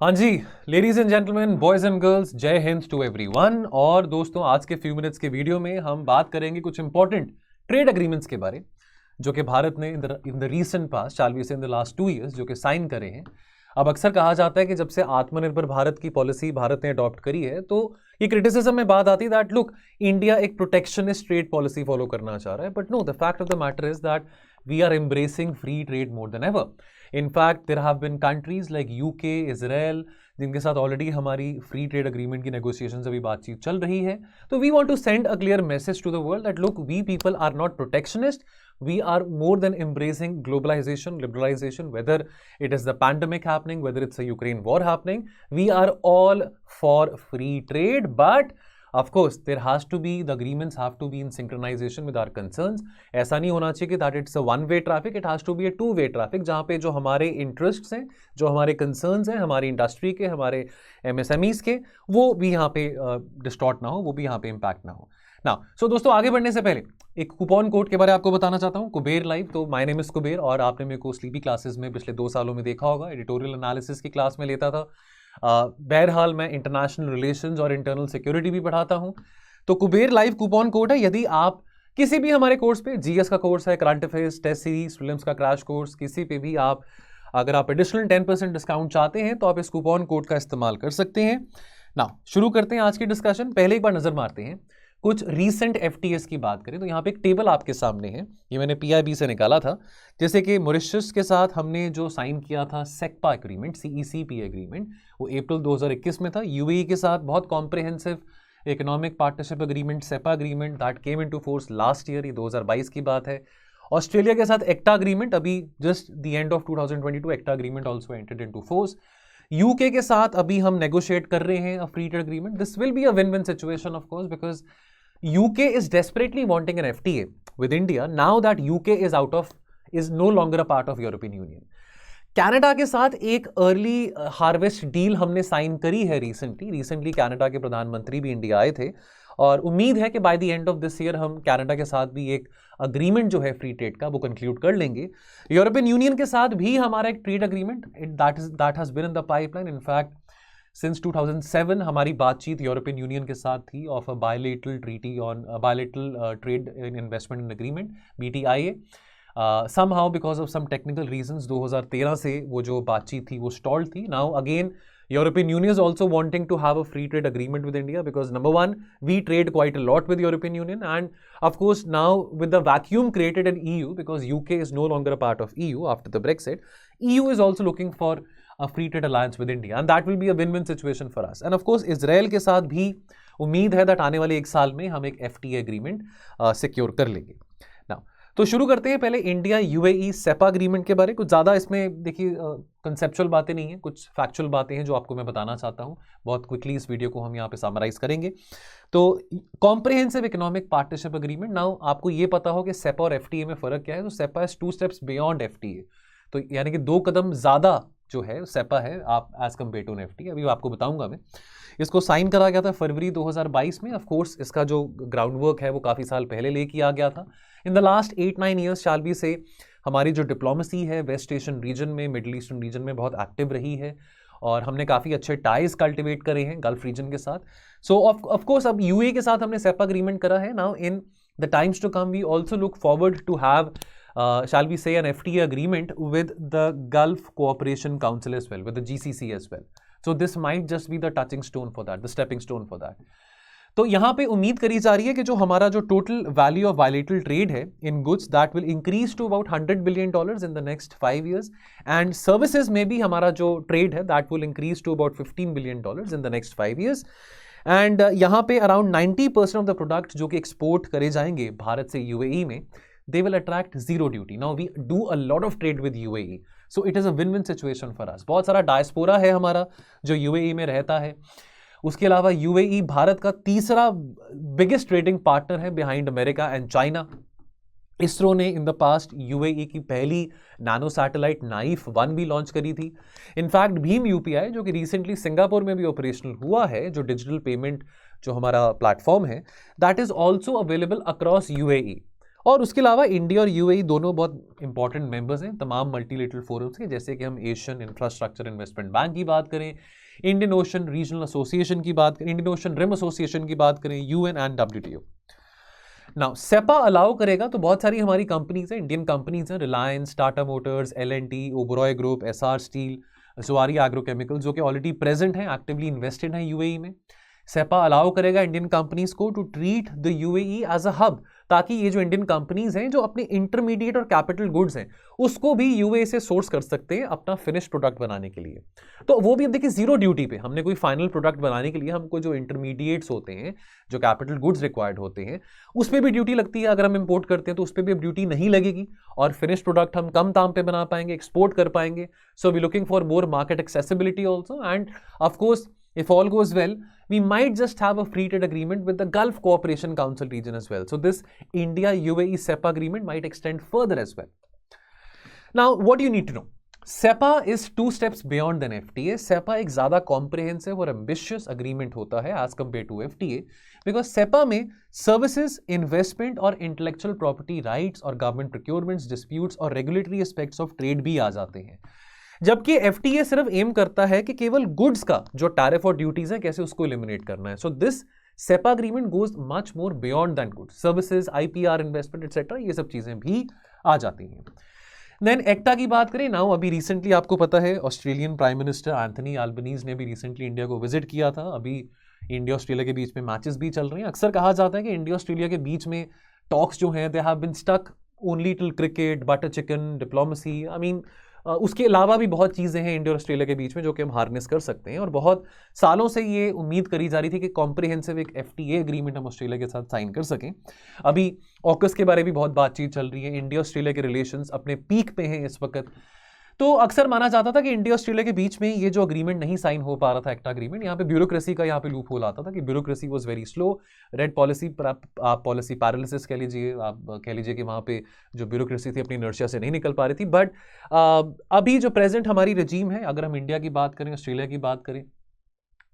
हाँ जी, ladies and gentleman, boys and girls, जय हिंद टू एवरीवन। और दोस्तों, आज के फ्यू मिनट्स के वीडियो में हम बात करेंगे कुछ इंपॉर्टेंट ट्रेड एग्रीमेंट्स के बारे, जो कि भारत ने in the recent past, shall we say in the last 2 years, जो कि साइन करे हैं। अब अक्सर कहा जाता है कि जब से आत्मनिर्भर भारत की पॉलिसी भारत ने अडॉप्ट करी है, तो ये क्रिटिसिज्म में बात आती है दैट लुक, इंडिया एक प्रोटेक्शनिस्ट ट्रेड पॉलिसी फॉलो करना चाह रहा है। But no, the fact of the matter is that we are embracing free trade more than ever. In fact, there have been countries like UK, Israel, जिनके साथ already हमारी free trade agreement की negotiations अभी बातचीत चल रही है। तो we want to send a clear message to the world that look, we people are not protectionist, we are more than embracing globalization, liberalization, whether it is the pandemic happening, whether it's a Ukraine war happening, we are all for free trade, but of course there has to be, the agreements have to be in synchronization with our concerns. ऐसा नहीं होना चाहिए कि that it's a one way traffic, it has to be a two way traffic, जहाँ पे जो हमारे interests हैं, जो हमारे concerns हैं, हमारी इंडस्ट्री के, हमारे MSMEs के, वो भी यहाँ पे डिस्टॉर्ट ना हो, वो भी यहाँ पे इम्पैक्ट ना हो ना। सो दोस्तों, आगे बढ़ने से पहले एक कूपन कोड के बारे में आपको बताना चाहता हूँ, कुबेर लाइव। तो माय नेम इज कुबेर, और आपने मेरे को स्लीपी क्लासेस में पिछले 2 सालों में देखा होगा, एडिटोरियल एनालिसिस की क्लास में लेता था। बहरहाल मैं इंटरनेशनल रिलेशंस और इंटरनल सिक्योरिटी भी पढ़ाता हूँ। तो कुबेर लाइव कूपन कोड है, यदि आप किसी भी हमारे कोर्स पे, जीएस का कोर्स है, current affairs, test series, films का क्रैश कोर्स, किसी पे भी आप अगर आप एडिशनल 10% डिस्काउंट चाहते हैं तो आप इस कूपन कोड का इस्तेमाल कर सकते हैं ना। शुरू करते हैं आज की डिस्कशन। पहले एक बार नजर मारते हैं कुछ रीसेंट एफटीएस की बात करें तो यहाँ पे एक टेबल आपके सामने है, ये मैंने पीआईबी से निकाला था। जैसे कि मॉरिशस के साथ हमने जो साइन किया था सेक्पा एग्रीमेंट, सीईसीपी एग्रीमेंट, वो अप्रैल 2021 में था। यूएई के साथ बहुत comprehensive economic partnership agreement, CEPA agreement, that came into force last year, ये 2022 की बात है। ऑस्ट्रेलिया के साथ एक्टा एग्रीमेंट, अभी just the end of 2022 ECTA agreement also entered into force. UK के साथ अभी हम नेगोशिएट कर रहे हैं a free trade agreement. This will be a win win situation of course, because UK is desperately wanting an FTA with India now that UK is no longer a part of European Union. Canada के साथ एक early harvest deal हमने sign करी है recently Canada के प्रधानमंत्री भी India आए थे, और उम्मीद है कि by the end of this year हम कनाडा के साथ भी एक अग्रीमेंट जो है फ्री ट्रेड का वो कंक्लूड कर लेंगे। यूरोपियन यूनियन के साथ भी हमारा एक trade agreement that has been in the pipeline. In fact since 2007 हमारी बातचीत यूरोपियन यूनियन के साथ थी of a bilateral treaty on bilateral trade in investment and agreement, BTIA। Somehow because of some technical reasons 2013 से वो जो बातचीत थी वो स्टॉल्ड थी। Now again European Union is also wanting to have a free trade agreement with India because number one, we trade quite a lot with European Union, and of course now with the vacuum created in EU because UK is no longer a part of EU after the Brexit, EU is also looking for a free trade alliance with India, and that will be a win-win situation for us. And of course Israel के साथ भी उम्मीद है that आने वाले 1 साल में हम एक FTA agreement secure कर लेंगे। Now तो शुरू करते हैं पहले इंडिया यूएई सेपा एग्रीमेंट के बारे। कुछ ज़्यादा इसमें देखिए कंसेप्चुअल बातें नहीं हैं, कुछ फैक्चुअल बातें हैं जो आपको मैं बताना चाहता हूं। बहुत क्विकली इस वीडियो को हम यहाँ पे समराइज करेंगे। तो comprehensive economic partnership agreement, now आपको ये पता हो कि सेपा और एफटीए में फ़र्क क्या है। तो CEPA is 2 steps beyond FTA, तो यानी कि 2 कदम ज़्यादा जो है सेपा है आप एज कम्पेयर टू एफटीए। अभी आपको बताऊंगा मैं। इसको साइन करा गया था फरवरी 2022 में। ऑफ कोर्स इसका जो ग्राउंड वर्क है वो काफ़ी साल पहले ले किया गया था। इन द लास्ट 8-9 ईयर्स शालबी से हमारी जो डिप्लोमेसी है वेस्ट एशियन रीजन में, मिडल ईस्टर्न रीजन में बहुत एक्टिव रही है, और हमने काफ़ी अच्छे टाइज कल्टिवेट करे हैं गल्फ रीजन के साथ। सो ऑफ कोर्स अब यूए के साथ हमने सेपा एग्रीमेंट करा है। Now in the times to come we also look forward to have shall we say an FTA agreement with the Gulf Cooperation Council as well, with the GCC as well. So this might just be the touching stone for that, the stepping stone for that. तो यहाँ पे उम्मीद करी जा रही है कि जो हमारा जो total value of bilateral trade है in goods that will increase to about $100 billion in the next 5 years, and services में भी हमारा जो ट्रेड है that will increase to about $15 billion in the next 5 years. And यहाँ पे around 90% of the product जो कि एक्सपोर्ट करे जाएंगे भारत से यूएई में, they will attract zero duty. Now we do a lot of trade with UAE, so it is a win-win situation for us. बहुत सारा डायस्पोरा है हमारा जो UAE में रहता है। उसके अलावा UAE भारत का तीसरा बिगेस्ट ट्रेडिंग पार्टनर है behind America and China. ISRO ने इन द पास्ट UAE की पहली नैनो सैटेलाइट नाइफ 1 भी लॉन्च करी थी। इनफैक्ट भीम UPI जो कि रिसेंटली सिंगापुर में भी ऑपरेशनल हुआ है, जो डिजिटल पेमेंट जो हमारा प्लेटफॉर्म है, that is also available across UAE। और उसके अलावा इंडिया और यूएई दोनों बहुत इंपॉर्टेंट मेंबर्स हैं तमाम मल्टीलेटरल फोरम्स के, जैसे कि हम एशियन इंफ्रास्ट्रक्चर इन्वेस्टमेंट बैंक की बात करें, इंडियन ओशन रीजनल एसोसिएशन की बात करें, इंडियन ओशन रिम एसोसिएशन की बात करें, UN and WTO. Now CEPA allow करेगा तो बहुत सारी हमारी कंपनीज हैं, इंडियन कंपनीज हैं, Reliance, Tata motors, L and T, Oberoi group, Essar steel, Zuari agrochemical, जो कि ऑलरेडी प्रेजेंट हैं, एक्टिवली इन्वेस्टेड हैं यूएई में। सेपा अलाउ करेगा इंडियन कंपनीज को to treat the UAE as a hub, ताकि ये जो इंडियन कंपनीज हैं जो अपने इंटरमीडिएट और कैपिटल गुड्स हैं उसको भी यूएई से सोर्स कर सकते हैं अपना फिनिश प्रोडक्ट बनाने के लिए। तो वो भी अब देखिए जीरो ड्यूटी पे, हमने कोई फाइनल प्रोडक्ट बनाने के लिए हमको जो इंटरमीडिएट्स होते हैं, जो कैपिटल गुड्स रिक्वायर्ड होते हैं, उस पर भी ड्यूटी लगती है। अगर हम इंपोर्ट करते हैं तो उस पर भी अब ड्यूटी नहीं लगेगी और फिनिश प्रोडक्ट हम कम दाम पे बना पाएंगे, एक्सपोर्ट कर पाएंगे। So we looking for more market accessibility also, and of course if all goes well, we might just have a free trade agreement with the Gulf Cooperation Council region as well. So this India-UAE SEPA agreement might extend further as well. Now, what do you need to know? SEPA is 2 steps beyond than FTA. SEPA एक ज़्यादा comprehensive और ambitious agreement होता है as compared to FTA, because SEPA में services, investment और intellectual property rights और government procurements, disputes और regulatory aspects of trade भी आ जाते हैं। जबकि एफटीए सिर्फ एम करता है कि केवल गुड्स का जो टैरिफ और ड्यूटीज है कैसे उसको एलिमिनेट करना है। So this CEPA agreement goes much more beyond than goods, services, IPR, investment etcetera, ये सब चीजें भी आ जाती हैं। देन एक्टा की बात करें नाउ, अभी रिसेंटली आपको पता है Australian prime minister Anthony Albanese ने भी रिसेंटली इंडिया को विजिट किया था। अभी इंडिया ऑस्ट्रेलिया के बीच में मैचेस भी चल रहे हैं। अक्सर कहा जाता है कि इंडिया ऑस्ट्रेलिया के बीच में टॉक्स जो हैं they have been stuck only till cricket, butter chicken, diplomacy. I mean उसके अलावा भी बहुत चीज़ें हैं इंडिया और ऑस्ट्रेलिया के बीच में जो कि हम हार्नेस कर सकते हैं, और बहुत सालों से ये उम्मीद करी जा रही थी कि कॉम्प्रिहेंसिव एक एफटीए एग्रीमेंट हम ऑस्ट्रेलिया के साथ साइन कर सकें। अभी ऑकस के बारे में भी बहुत बातचीत चल रही है, इंडिया ऑस्ट्रेलिया के रिलेशंस अपने पीक पे हैं इस वक्त। तो अक्सर माना जाता था कि इंडिया ऑस्ट्रेलिया के बीच में ये जो अग्रीमेंट नहीं साइन हो पा रहा था, एक्टा अग्रीमेंट, यहाँ पे ब्यूरोक्रेसी का यहाँ पे लूप होल आता था कि bureaucracy was very slow, red policy पर आप पॉलिसी पैरालिसिस कह लीजिए, आप कह लीजिए कि वहाँ पे जो ब्यूरोक्रेसी थी अपनी इनर्शिया से नहीं निकल पा रही थी। बट अभी जो प्रेजेंट हमारी रजीम है, अगर हम इंडिया की बात करें, ऑस्ट्रेलिया की बात करें,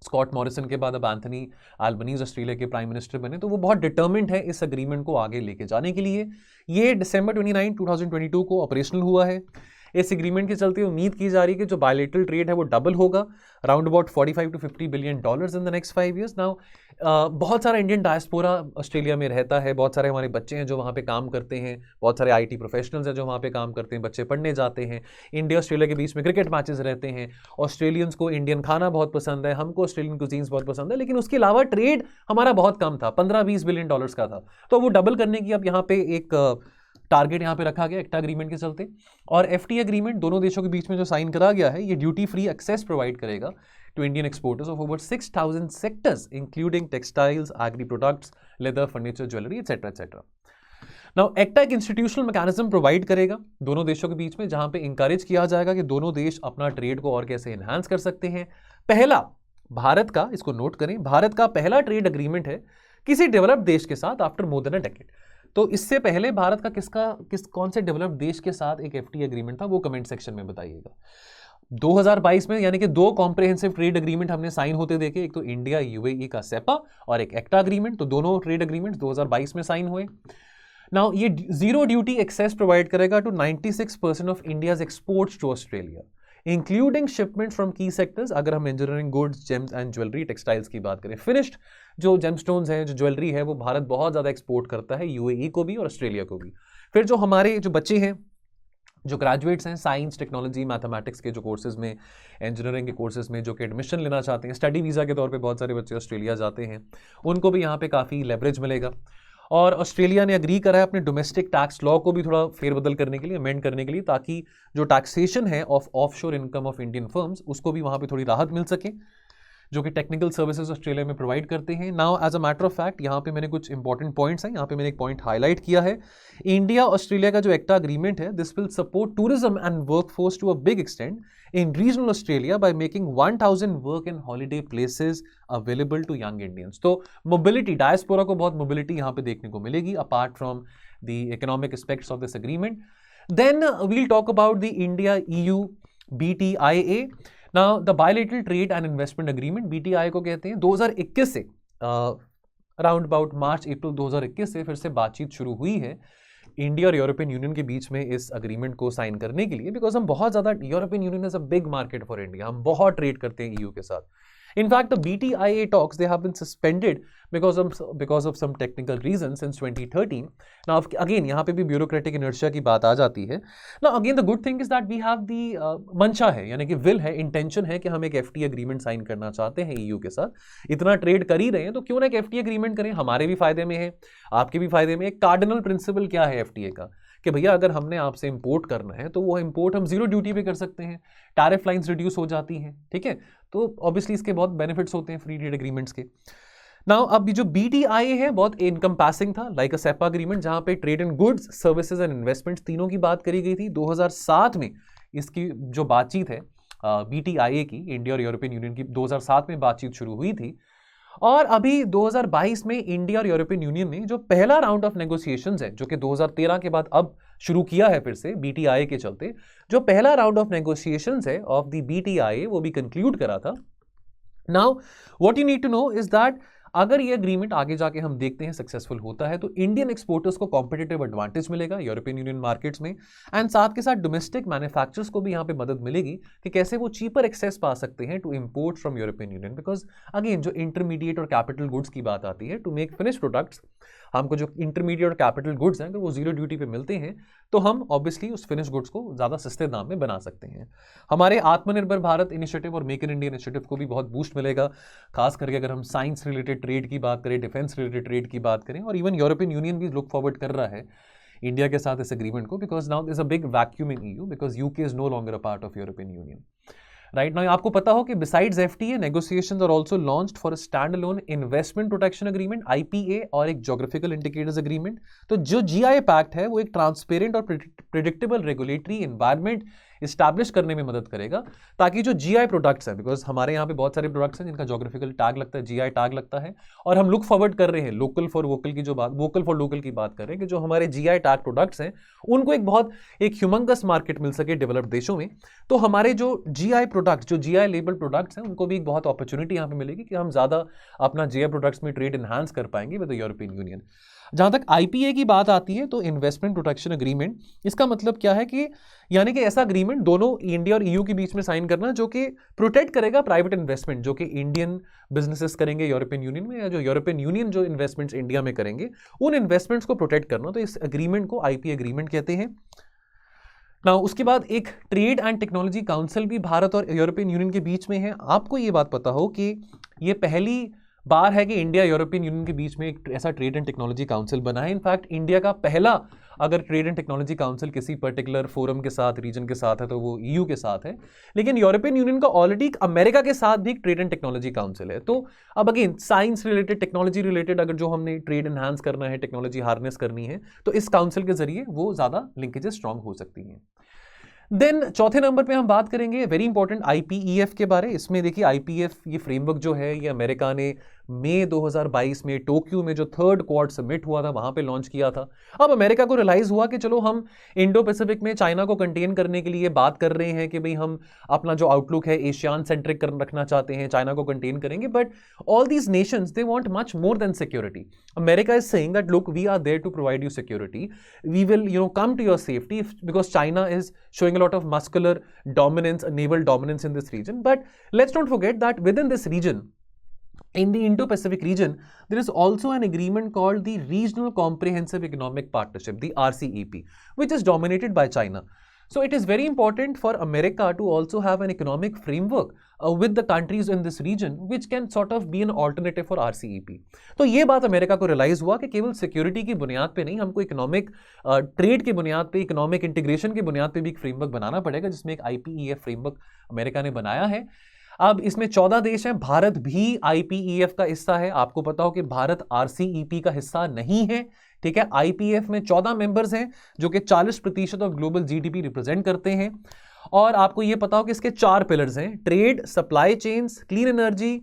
स्कॉट मॉरिसन के बाद अब एंथनी अल्बनीज ऑस्ट्रेलिया के प्राइम मिनिस्टर बने, तो वो बहुत डिटर्मिन्ड है इस अग्रीमेंट को आगे लेके जाने के लिए। ये December 29, 2022 को ऑपरेशनल हुआ है। इस एग्रीमेंट के चलते उम्मीद की जा रही है कि जो बायलैटरल ट्रेड है वो डबल होगा, around about $45 to $50 billion in the next 5 years। Now बहुत सारा इंडियन डायस्पोरा ऑस्ट्रेलिया में रहता है, बहुत सारे हमारे बच्चे हैं जो वहाँ पे काम करते हैं, बहुत सारे आईटी प्रोफेशनल्स हैं जो वहाँ पे काम करते हैं, बच्चे पढ़ने जाते हैं, इंडिया ऑस्ट्रेलिया के बीच में क्रिकेट मैचेस रहते हैं, ऑस्ट्रेलियंस को इंडियन खाना बहुत पसंद है, हमको ऑस्ट्रेलियन कुजीन्स बहुत पसंद है, लेकिन उसके अलावा ट्रेड हमारा बहुत कम था, $15-20 बिलियन का था। तो वो डबल करने की अब यहाँ पे एक टारगेट यहाँ पे रखा गया एक्टा अग्रीमेंट के चलते। और एफटीए अग्रीमेंट दोनों देशों के बीच में जो साइन करा गया है, ये ड्यूटी फ्री एक्सेस प्रोवाइड करेगा to Indian exporters of over 6,000 sectors including textiles, agri products, leather, furniture, jewellery etcetera etcetera. Now ECTA एक इंस्टीट्यूशनल मैकेनिज्म प्रोवाइड करेगा दोनों देशों के बीच में, जहां पे इंकरेज किया जाएगा कि दोनों देश अपना ट्रेड को और कैसे एनहांस कर सकते हैं। पहला भारत का, इसको नोट करें, भारत का पहला ट्रेड अग्रीमेंट है किसी डेवलप्ड देश के साथ after more than a decade. तो इससे पहले भारत का कौन से डेवलप्ड देश के साथ एक एफटीए एग्रीमेंट था, वो कमेंट सेक्शन में बताइएगा। 2022 में यानी कि 2 कॉम्प्रिहेंसिव ट्रेड अग्रीमेंट हमने साइन होते देखे, एक तो इंडिया यूएई का सेपा और एक एक्टा अग्रीमेंट। तो दोनों ट्रेड अग्रीमेंट 2022 में साइन हुए। नाउ ये जीरो ड्यूटी एक्सेस प्रोवाइड करेगा to 96% of India's exports to Australia, including shipment from key sectors. अगर हम engineering goods, gems and jewellery, textiles की बात करें, फिनिश्ड जो जेमस्टोन्स हैं, जो ज्वेलरी है, वो भारत बहुत ज़्यादा एक्सपोर्ट करता है यूएई को भी और ऑस्ट्रेलिया को भी। फिर जो हमारे जो बच्चे हैं, जो ग्रेजुएट्स हैं साइंस, टेक्नोलॉजी, मैथमेटिक्स के जो कोर्सेज में, इंजीनियरिंग के कोर्सेज में जो कि एडमिशन लेना चाहते हैं, स्टडी वीज़ा के तौर पे बहुत सारे बच्चे ऑस्ट्रेलिया जाते हैं, उनको भी यहाँ पे काफ़ी लेवरेज मिलेगा। और ऑस्ट्रेलिया ने अग्री करा है अपने डोमेस्टिक टैक्स लॉ को भी थोड़ा फेरबदल करने के लिए, अमेंड करने के लिए, ताकि जो टैक्सेशन है of offshore income of Indian firms, उसको भी वहाँ पे थोड़ी राहत मिल सके, जो कि टेक्निकल सर्विसेज ऑस्ट्रेलिया में प्रोवाइड करते हैं। Now as a matter of fact, यहाँ पे मैंने कुछ इंपॉर्टेंट पॉइंट्स हैं, यहाँ पे मैंने एक पॉइंट हाईलाइट किया है। इंडिया ऑस्ट्रेलिया का जो एक्टा अग्रीमेंट है, this will support tourism and workforce to a big extent in regional Australia by making 1000 work and holiday places available to young Indians. तो मोबिलिटी, डायस्पोरा को बहुत mobility यहाँ पे देखने को मिलेगी apart from the economic aspects of this agreement. Then we'll talk about the India EU BTIA। Now the bilateral trade and investment agreement, BTIA को कहते हैं, 2021 से अराउंड अबाउट मार्च अप्रैल 2021 से फिर से बातचीत शुरू हुई है। इंडिया और यूरोपियन यूनियन के बीच में इस अग्रीमेंट को साइन करने के लिए, बिकॉज हम बहुत ज़्यादा, European union is a big market for India, हम बहुत ट्रेड करते हैं ईयू के साथ. In fact, the BTIA talks, they have been suspended because of some technical reasons since 2013. Now, again, यहाँ पे भी bureaucratic inertia की बात आ जाती है. Now, again, the good thing is that we have the मंशा है, यानी कि will है, intention है कि हम एक FTA agreement साइन करना चाहते हैं EU के साथ. इतना ट्रेड कर ही रहे हैं तो क्यों ना एक FTA agreement करें, हमारे भी फायदे में है, आपके भी फायदे में. एक कार्डिनल प्रिंसिपल क्या है FTA का कि भैया अगर हमने आपसे इंपोर्ट करना है तो वो इंपोर्ट हम जीरो ड्यूटी पे कर सकते हैं, टैरिफ लाइंस रिड्यूस हो जाती हैं, ठीक है. तो ऑब्वियसली इसके बहुत बेनिफिट्स होते हैं फ्री ट्रेड एग्रीमेंट्स के. नाउ अब जो BTIA है बहुत इनकम्पासिंग था, लाइक अ सेपा एग्रीमेंट, जहां पे trade in goods, services and investments तीनों की बात करी गई थी. 2007 में इसकी जो बातचीत है BTIA की, इंडिया और यूरोपियन यूनियन की 2007 में बातचीत शुरू हुई थी. और अभी 2022 में इंडिया और यूरोपियन यूनियन ने जो पहला राउंड ऑफ नेगोशिएशंस है, जो कि 2013 के बाद अब शुरू किया है फिर से BTIA के चलते, जो पहला राउंड ऑफ नेगोशिएशंस है ऑफ द BTIA वो भी कंक्लूड करा था. Now what you need to know is that अगर ये एग्रीमेंट आगे जाके हम देखते हैं सक्सेसफुल होता है तो इंडियन एक्सपोर्टर्स को कॉम्पिटिटिव एडवांटेज मिलेगा यूरोपियन यूनियन मार्केट्स में, एंड साथ के साथ डोमेस्टिक मैन्युफैक्चरर्स को भी यहाँ पे मदद मिलेगी कि कैसे वो चीपर एक्सेस पा सकते हैं to import from European Union. Because again जो इंटरमीडिएट और कैपिटल गुड्स की बात आती है, टू मेक फिनिश प्रोडक्ट्स, हमको जो इंटरमीडिएट और कैपिटल गुड्स हैं अगर वो जीरो ड्यूटी पे मिलते हैं तो हम ऑब्वियसली उस फिनिश गुड्स को ज़्यादा सस्ते दाम में बना सकते हैं. हमारे आत्मनिर्भर भारत इनिशिएटिव और मेक इन इंडिया इनिशिएटिव को भी बहुत बूस्ट मिलेगा, खास करके अगर हम साइंस रिलेटेड ट्रेड की बात करें, डिफेंस रिलेटेड ट्रेड की बात करें. और इवन यूरोपियन यूनियन भी लुक फॉरवर्ड कर रहा है इंडिया के साथ इस एग्रीमेंट को, because now is a big vacuum in EU, because UK is no longer a part of European Union. Right now आपको पता हो कि besides FTA negotiations are also launched for a stand alone investment protection agreement IPA और एक geographical indicators agreement. तो जो GI pact है वो एक ट्रांसपेरेंट और प्रिडिक्टेबल रेगुलेटरी एनवायरनमेंट इस्टेब्लिश करने में मदद करेगा, ताकि जो GI प्रोडक्ट्स हैं, बिकॉज हमारे यहाँ पे बहुत सारे प्रोडक्ट्स हैं जिनका ज्योग्राफिकल टैग लगता है, GI टैग लगता है, और हम लुक फॉरवर्ड कर रहे हैं लोकल फॉर वोकल की जो बात, वोकल फॉर लोकल की बात कर रहे हैं कि जो हमारे GI टैग प्रोडक्ट्स हैं उनको एक ह्यूमंगस मार्केट मिल सके डेवलप्ड देशों में. तो हमारे जो GI प्रोडक्ट्स, जो GI लेबल प्रोडक्ट्स हैं, उनको भी एक बहुत अपॉर्चुनिटी यहाँ पे मिलेगी कि हम ज़्यादा अपना GI प्रोडक्ट्स में ट्रेड एनहांस कर पाएंगे विद द यूरोपियन यूनियन. जहाँ तक IPA की बात आती है तो इन्वेस्टमेंट प्रोटेक्शन एग्रीमेंट, इसका मतलब क्या है कि यानी कि ऐसा एग्रीमेंट दोनों इंडिया और EU के बीच में साइन करना जो कि प्रोटेक्ट करेगा प्राइवेट इन्वेस्टमेंट जो कि इंडियन बिजनेसेस करेंगे यूरोपियन यूनियन में, या जो यूरोपियन यूनियन जो इन्वेस्टमेंट्स इंडिया में करेंगे उन इन्वेस्टमेंट्स को प्रोटेक्ट करना. तो इस एग्रीमेंट को IPA एग्रीमेंट कहते हैं. नाउ उसके बाद एक ट्रेड एंड टेक्नोलॉजी काउंसिल भी भारत और यूरोपियन यूनियन के बीच में है. आपको ये बात पता हो कि ये पहली बार है कि इंडिया यूरोपियन यूनियन के बीच में एक ऐसा ट्रेड एंड टेक्नोलॉजी काउंसिल बना है. इनफैक्ट इंडिया का पहला अगर ट्रेड एंड टेक्नोलॉजी काउंसिल किसी पर्टिकुलर फोरम के साथ, रीजन के साथ है तो वो EU के साथ है. लेकिन यूरोपियन यूनियन का ऑलरेडी अमेरिका के साथ भी एक ट्रेड एंड टेक्नोलॉजी काउंसिल है. तो अब again science related, technology related अगर जो हमने ट्रेड एनहांस करना है, टेक्नोलॉजी हार्नेस करनी है, तो इस काउंसिल के जरिए वो ज़्यादा लिंकेजेस स्ट्रांग हो सकती हैं. देन चौथे नंबर पे हम बात करेंगे वेरी इंपॉर्टेंट IPEF के बारे. इसमें देखिए IPEF ये फ्रेमवर्क जो है ये अमेरिका ने मई 2022 में टोक्यो में जो थर्ड क्वाड समिट हुआ था वहां पे लॉन्च किया था. अब अमेरिका को रियलाइज हुआ कि चलो हम इंडो पैसिफिक में चाइना को कंटेन करने के लिए बात कर रहे हैं कि भाई हम अपना जो आउटलुक है एशियान सेंट्रिक रखना चाहते हैं, चाइना को कंटेन करेंगे, but all these nations they want much more than security. America is saying that look we are there to provide you security, we will come to your safety because China is showing a lot of muscular dominance, naval dominance in this region. But let's not forget that within this region, in the Indo-Pacific region, there is also an agreement called the Regional Comprehensive Economic Partnership, the RCEP, which is dominated by China. So it is very important for America to also have an economic framework with the countries in this region, which can sort of be an alternative for RCEP. तो ये बात America को realise हुआ कि केवल security की बुनियाद पे नहीं, हमको इकोनॉमिक ट्रेड की बुनियाद पे, इकोनॉमिक इंटीग्रेशन की बुनियाद पे भी एक फ्रेमवर्क बनाना पड़ेगा, जिसमें एक IPEF फ्रेमवर्क अमेरिका ने बनाया है. अब इसमें 14 देश हैं, भारत भी IPEF का हिस्सा है. आपको पता हो कि भारत RCEP का हिस्सा नहीं है, ठीक है. IPEF में 14 मेंबर्स हैं जो कि 40% ऑफ ग्लोबल GDP रिप्रेजेंट करते हैं. और आपको यह पता हो कि इसके 4 पिलर्स हैं: trade, supply chains, clean energy,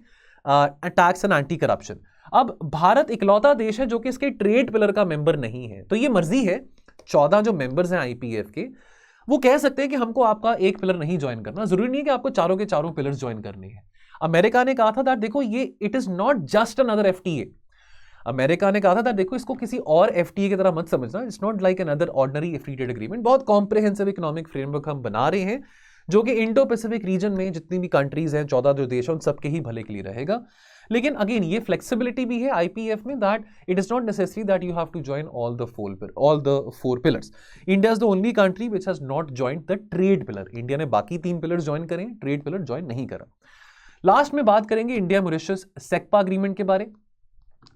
tax and anti corruption. अब भारत इकलौता देश है जो कि इसके ट्रेड पिलर का मेंबर नहीं है. तो ये मर्जी है 14 जो मेंबर्स हैं IPEF के, वो कह सकते हैं कि हमको आपका एक पिलर नहीं ज्वाइन करना. जरूरी नहीं है कि आपको चारों के चारों पिलर्स ज्वाइन करने हैं. अमेरिका ने कहा था दैट देखो ये it is not just another FTA. America ने कहा था देखो इसको किसी और एफटीए की तरह मत समझना, it's not like another ordinary free trade agreement, बहुत कॉम्प्रिहेंसिव इकोनॉमिक फ्रेमवर्क हम बना रहे हैं जो कि इंडो पैसिफिक रीजन में जितनी भी कंट्रीज हैं, 14 जो देश हैं, उन सबके ही भले के लिए रहेगा। लेकिन अगेन ये फ्लेक्सिबिलिटी भी है आईपीएफ में that it is not necessary that you have to join all the four pillars. India is the only country which has not joined the trade pillar. India ने बाकी 3 पिलर्स ज्वाइन करें, trade pillar join नहीं करा। Last में बात करेंगे India Mauritius सेक्पा agreement के बारे।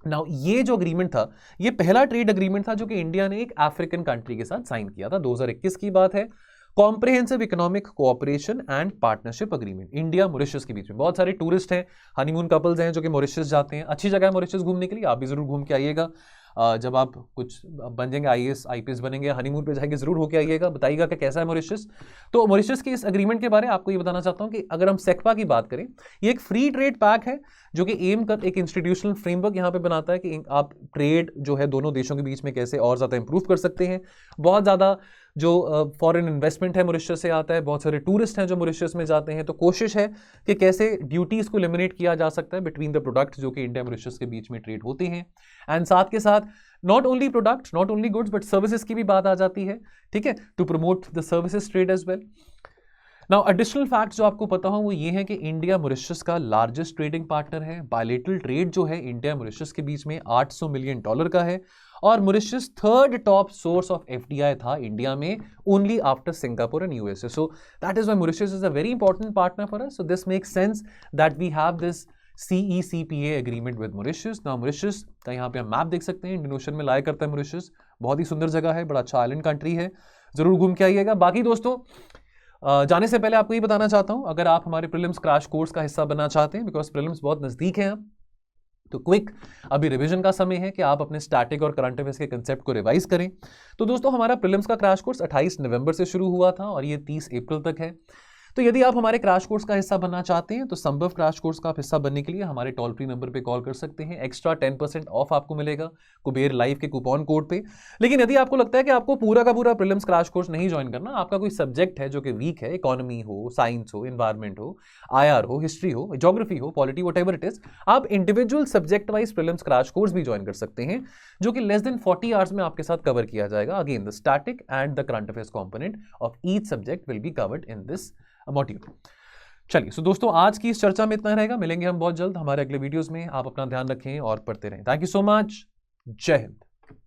नाउ ये जो अग्रीमेंट था ये पहला ट्रेड अग्रीमेंट था जो कि इंडिया ने एक अफ्रीकन कंट्री के साथ साइन किया था, 2021 की बात है। Comprehensive economic cooperation and partnership agreement India Mauritius के बीच में। बहुत सारे टूरिस्ट हैं, हनीमून कपल्स हैं जो कि मॉरिशस जाते हैं, अच्छी जगह है मॉरिशस घूमने के लिए, आप भी जरूर घूम के आइएगा। जब आप कुछ बन जाएंगे, आईएएस आईपीएस बनेंगे, हनीमून पे जाएंगे, जरूर होके आइएगा, बताइएगा कि कैसा है मॉरिशस। तो मॉरिशस के इस एग्रीमेंट के बारे में आपको ये बताना चाहता हूं कि अगर हम सेक्पा की बात करें, ये एक फ्री ट्रेड पैक है जो कि एम कर एक इंस्टीट्यूशनल फ्रेमवर्क यहाँ पे बनाता है कि आप ट्रेड जो है दोनों देशों के बीच में कैसे और ज़्यादा इंप्रूव कर सकते हैं। बहुत ज़्यादा जो फॉरेन इन्वेस्टमेंट है मॉरिशस से आता है, बहुत सारे टूरिस्ट हैं जो मॉरिशस में जाते हैं, तो कोशिश है कि कैसे ड्यूटीज़ को एलिमिनेट किया जा सकता है बिटवीन द प्रोडक्ट्स जो कि इंडिया मॉरिशस के बीच में ट्रेड होते हैं। एंड साथ के साथ not only products, not only goods, but services की भी बात आ जाती है, ठीक है, to promote the services trade as well. Now additional fact जो आपको पता हो वो ये है कि इंडिया मॉरिशस का लार्जेस्ट ट्रेडिंग पार्टनर है। बायलेटरल ट्रेड जो है इंडिया मॉरिशस के बीच में $800 मिलियन का है, और Mauritius third top source of FDI था इंडिया में, only after Singapore and USA. So that is why Mauritius is a very important partner for us. So this makes sense that we have this CECPA agreement with Mauritius. Now Mauritius का यहाँ पे हम map देख सकते हैं, Indian ocean में लाया करता है मॉरिशस, बहुत ही सुंदर जगह है, बड़ा अच्छा आइलैंड कंट्री है, जरूर घूम के आइएगा। बाकी दोस्तों जाने से पहले आपको ये बताना चाहता हूं, अगर आप हमारे प्रीलिम्स क्रैश कोर्स का हिस्सा बनना चाहते हैं, बिकॉज प्रीलिम्स बहुत नजदीक हैं अब, तो क्विक अभी रिवीजन का समय है कि आप अपने स्टैटिक और करंट अफेयर्स के कंसेप्ट को रिवाइज करें। तो दोस्तों हमारा प्रीलिम्स का क्रैश कोर्स 28 नवंबर से शुरू हुआ था और ये 30 अप्रैल तक है। तो यदि आप हमारे क्रैश कोर्स का हिस्सा बनना चाहते हैं तो संभव क्रैश कोर्स का हिस्सा बनने के लिए हमारे टोल फ्री नंबर पे कॉल कर सकते हैं। एक्स्ट्रा 10% ऑफ आपको मिलेगा कुबेर लाइव के कूपन कोड पे। लेकिन यदि आपको लगता है कि आपको पूरा का पूरा प्रीलिम्स क्रैश कोर्स नहीं ज्वाइन करना, आपका कोई सब्जेक्ट है जो कि वीक है, इकोनॉमी हो, साइंस हो, एनवायरमेंट हो, IR हो, हिस्ट्री हो, ज्योग्राफी हो, पॉलिटी, व्हाटएवर इट इज, आप individual subject wise prelims crash course भी ज्वाइन कर सकते हैं जो कि लेस देन 40 आवर्स में आपके साथ कवर किया जाएगा। Again the static and the current affairs component of each subject will be covered in this module. चलिए, सो दोस्तों आज की इस चर्चा में इतना रहेगा, मिलेंगे हम बहुत जल्द हमारे अगले वीडियोस में। आप अपना ध्यान रखें और पढ़ते रहें। थैंक यू सो मच, जय हिंद।